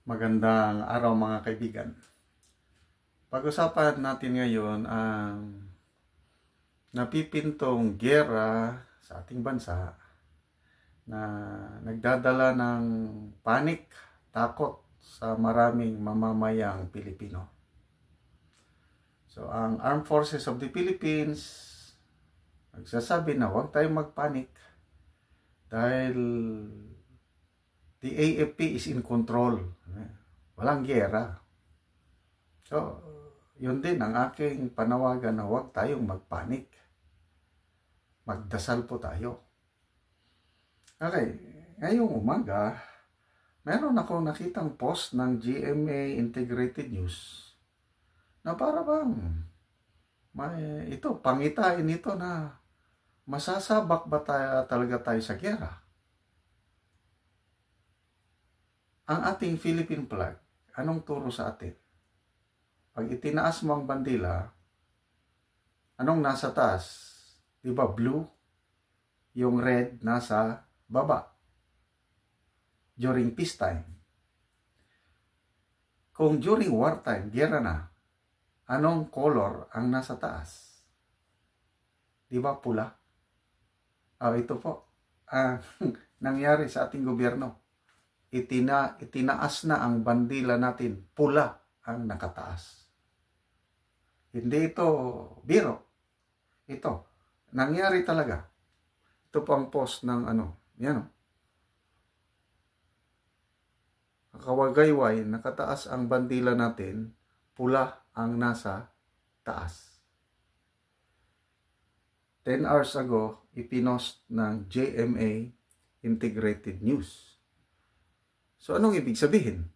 Magandang araw mga kaibigan. Pag-usapan natin ngayon ang napipintong giyera sa ating bansa na nagdadala ng panik, takot sa maraming mamamayang Pilipino. So ang Armed Forces of the Philippines nagsasabi na huwag tayong magpanik dahil the AFP is in control. Walang giyera. So, yun din ang aking panawagan na huwag tayong magpanik. Magdasal po tayo. Okay, ngayong umaga, meron ako nakitang post ng GMA Integrated News na para bang pangitain ito na masasabak ba talaga tayo sa giyera? Ang ating Philippine flag, anong turo sa atin? Pag itinaas mo ang bandila, anong nasa taas? Diba blue? Yung red nasa baba. During peacetime. Kung during wartime, giyera na, anong color ang nasa taas? Diba pula? Ito po, nangyari sa ating gobyerno. Itinaas na ang bandila natin, pula ang nakataas. Hindi ito biro. Ito, nangyari talaga. Ito po ang post ng yan o. Kawagayway, nakataas ang bandila natin, pula ang nasa taas. 10 hours ago, ipinost ng GMA Integrated News. So anong ibig sabihin?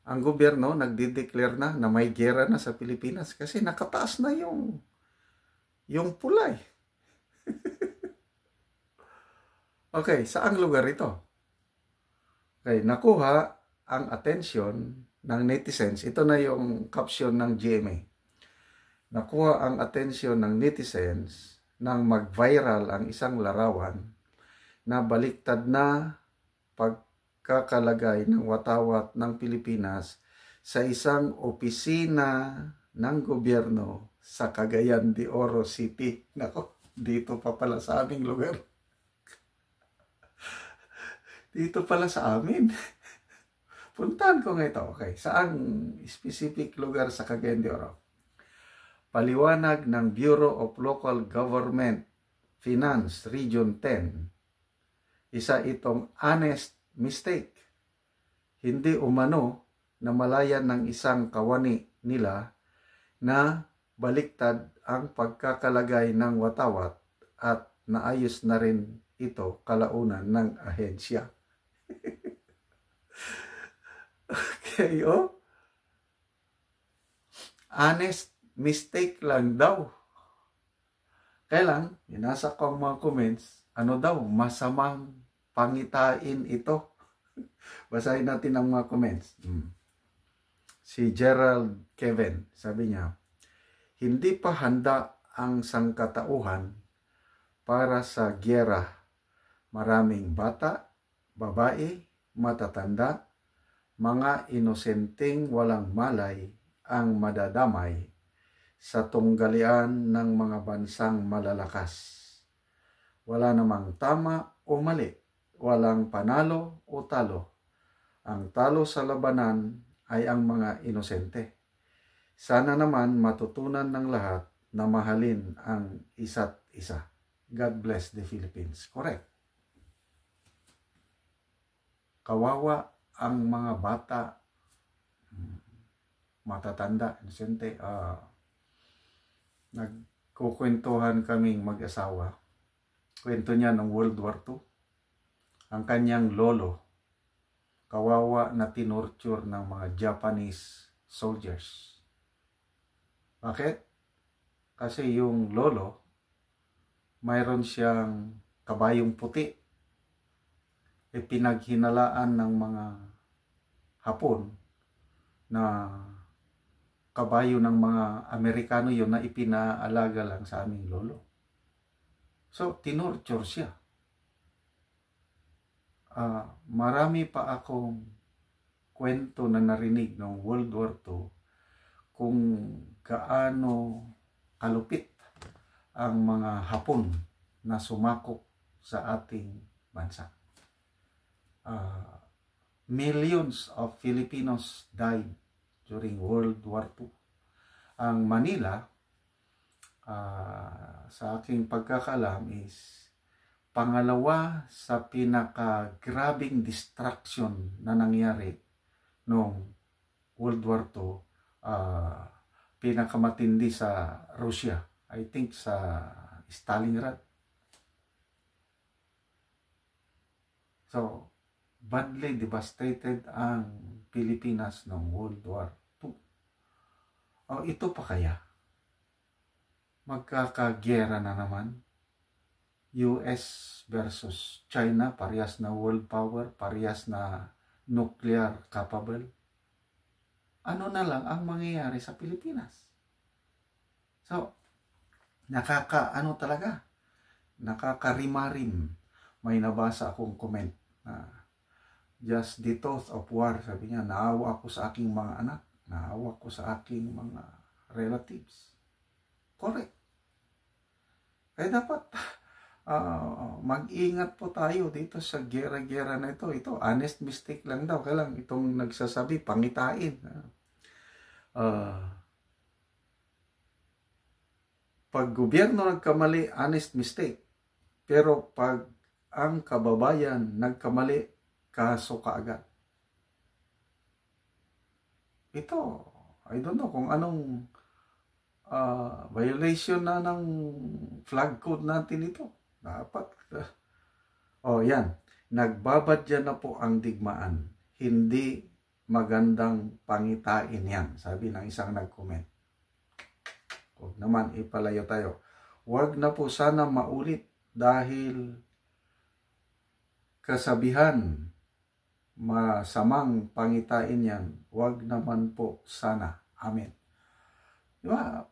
Ang gobyerno nagde-declare na may giyera na sa Pilipinas kasi nakataas na yung pulay. Okay, saang lugar ito? Okay, nakuha ang atensyon ng netizens. Ito na yung caption ng GMA. Nakuha ang atensyon ng netizens nang mag-viral ang isang larawan na baliktad na pagkakalagay ng watawat ng Pilipinas sa isang opisina ng gobyerno sa Cagayan de Oro City. Nako, dito pa pala sa aming lugar. Dito pala sa amin. Puntahan ko nga ito. Okay, saang specific lugar sa Cagayan de Oro? Paliwanag ng Bureau of Local Government Finance Region 10. Isa itong honest mistake. Hindi umano na malayan ng isang kawani nila na baliktad ang pagkakalagay ng watawat at naayos na rin ito kalaunan ng ahensya. Okay, honest mistake lang daw. Kaya lang, binasa ko ang mga comments, masamang pangitain ito. Basahin natin ang mga comments. Si Gerald Kevin, sabi niya, hindi pa handa ang sangkatauhan para sa giyera. Maraming bata, babae, matatanda, mga inosenteng walang malay ang madadamay sa tunggalian ng mga bansang malalakas. Wala namang tama o mali, walang panalo o talo. Ang talo sa labanan ay ang mga inosente. Sana naman matutunan ng lahat na mahalin ang isa't isa. God bless the Philippines. Correct. Kawawa ang mga bata, matatanda, inosente. Nagkukwentuhan kaming mag-asawa. Kwento niya ng World War II. Ang kanyang lolo, kawawa na tinorture ng mga Japanese soldiers. Bakit? Kasi yung lolo, mayroon siyang kabayong puti. Pinaghinalaan ng mga Hapon na kabayo ng mga Amerikano yun na ipinaalaga lang sa aming lolo. So, tinorture siya. Marami pa akong kwento na narinig noong World War II kung gaano kalupit ang mga Hapon na sumakop sa ating bansa. Millions of Filipinos died during World War II. Ang Manila, sa aking pagkakalam, is pangalawa sa pinakagrabing destruction na nangyari noong World War II. Pinakamatindi sa Russia, I think sa Stalingrad. So, badly devastated ang Pilipinas noong World War II. Ito pa kaya? Magkakagyera na naman. US versus China, parehas na world power, parehas na nuclear capable. Ano na lang ang mangyayari sa Pilipinas? So, nakakarimarim. May nabasa akong comment na just the thought of war, sabi niya, naawa ako sa aking mga anak, naawa ko sa aking mga relatives. Correct. Kaya dapat mag-ingat po tayo dito sa gera-gera na ito. Ito, honest mistake lang daw. Kaya lang itong nagsasabi, pangitain. Pag gobyerno nagkamali, honest mistake. Pero pag ang kababayan nagkamali, kaso kaagad. Ito, I don't know kung anong violation na ng flag code natin ito. Dapat. Yan. Nagbabadya na po ang digmaan. Hindi magandang pangitain yan. Sabi ng isang nag-comment. Huwag naman ipalayo tayo. Huwag na po sana maulit dahil kasabihan masamang pangitain yan. Huwag naman po sana. Amen. Diba?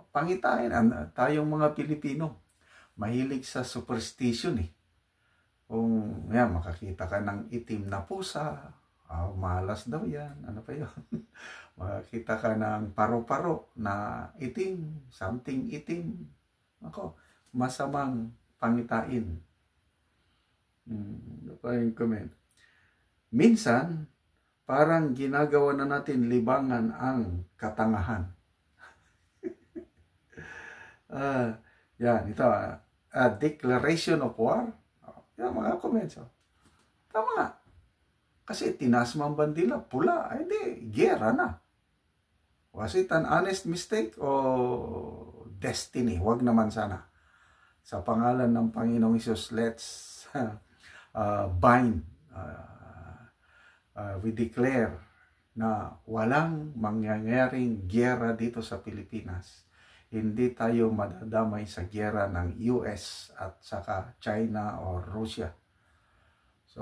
Pangitain. Tayong mga Pilipino, mahilig sa superstition eh. Kung makakita ka ng itim na pusa, malas daw yan. Ano pa yun? Makakita ka ng paro-paro na itim, something itim. Masamang pangitain. Ano pa yung comment? Minsan, parang ginagawa na natin libangan ang katangahan. Yan, ito. Declaration of war. Yan, mga comments. Tama nga. Kasi tinaas mo ang bandila, pula. Ay di, gera na. Was it an honest mistake o destiny? Huwag naman sana. Sa pangalan ng Panginoong Hesus, let's bind. We declare na walang mangyayaring gera dito sa Pilipinas. Hindi tayo madadamay sa gera ng US at saka China or Russia. So,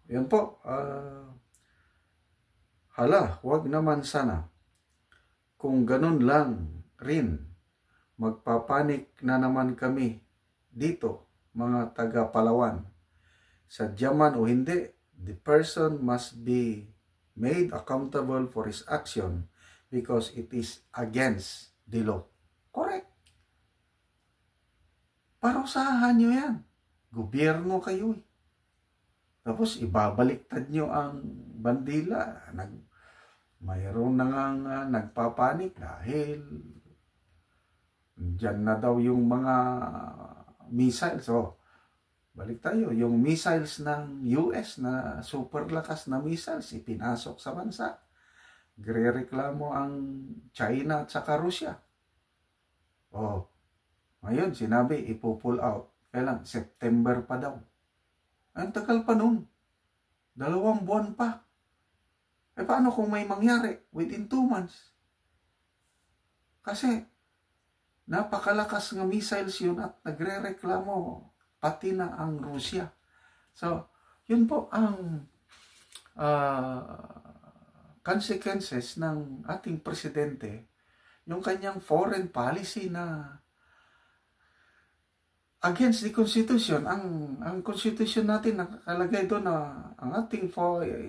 yan po. Huwag naman sana. Kung ganun lang rin, magpapanik na naman kami dito, mga taga Palawan. Sadya man o hindi, the person must be made accountable for his action because it is against the law. Correct. Parusahan nyo yan. Gobyerno kayo eh. Tapos ibabaliktad nyo ang bandila. Mayroon na nga nagpapanik dahil dyan na daw yung mga missiles. Balik tayo. Yung missiles ng US na super lakas na missiles ipinasok sa bansa. Gre-reklamo ang China at saka Russia. Ngayon sinabi ipo-pull out. Kailan? September pa daw. Ang tagal pa nun. 2 buwan pa. Paano kung may mangyari within 2 months? Kasi napakalakas ng missiles yun at nagre-reklamo pati na ang Russia. So, yun po ang consequences ng ating presidente, yung kanyang foreign policy na against the Constitution. Ang Constitution natin, nakalagay doon na ang ating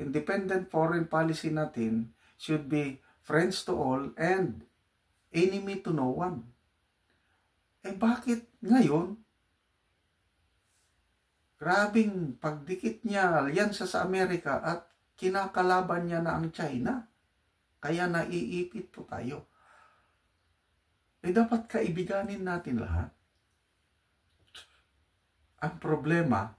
independent foreign policy natin should be friends to all and enemy to no one. Bakit ngayon, grabing pagdikit niya alyansa sa Amerika at kinakalaban niya na ang China? Kaya naiipit po tayo. Dapat kaibiganin natin lahat. Ang problema,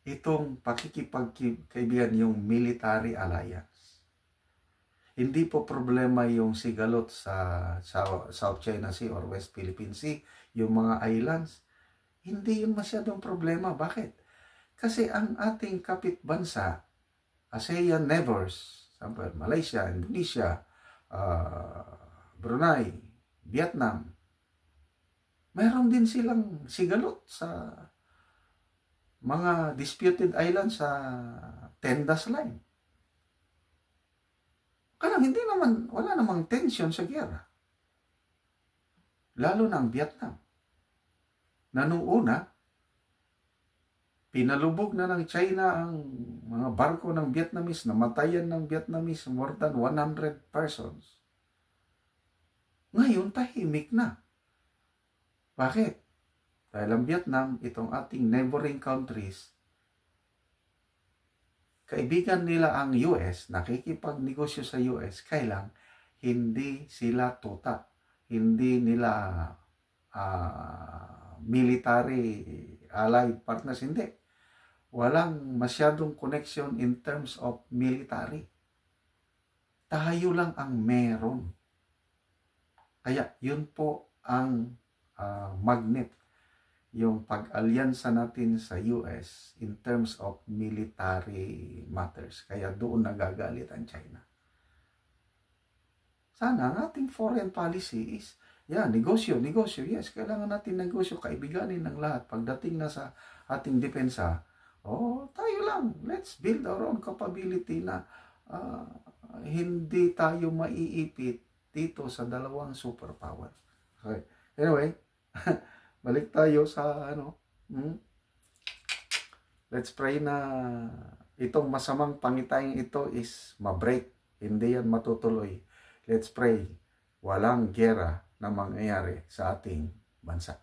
itong pakikipagkaibigan, yung military alliance. Hindi po problema yung sigalot sa South China Sea or West Philippine Sea, yung mga islands. Hindi yun masyadong problema. Bakit? Kasi ang ating kapitbansa, ASEAN neighbors, example, Malaysia, Indonesia, Brunei, Vietnam, mayroon din silang sigalot sa mga disputed islands sa Tendas Line. Kaya wala namang tension sa giyera. Lalo na ang Vietnam. Na nung una, pinalubog na ng China ang mga barko ng Vietnamese, namatayan ng Vietnamese more than 100 persons. Ngayon, tahimik na. Bakit? Dahil ang Vietnam, itong ating neighboring countries, kaibigan nila ang US, nakikipagnegosyo sa US, kailang hindi sila tuta. Hindi nila military allied partners, hindi. Walang masyadong connection in terms of military. Tayo lang ang meron. Kaya yun po ang magnet, yung pag-alyansa natin sa US in terms of military matters. Kaya doon nagagalit ang China. Sana ang ating foreign policy is, negosyo. Yes, kailangan natin negosyo, kaibiganin ng lahat. Pagdating na sa ating depensa, tayo lang. Let's build our own capability na hindi tayo maiipit dito sa dalawang superpower. Okay. Anyway, balik tayo sa let's pray na itong masamang pangitayang ito is ma-break. Hindi yan matutuloy. Let's pray walang giyera na mangyayari sa ating bansa.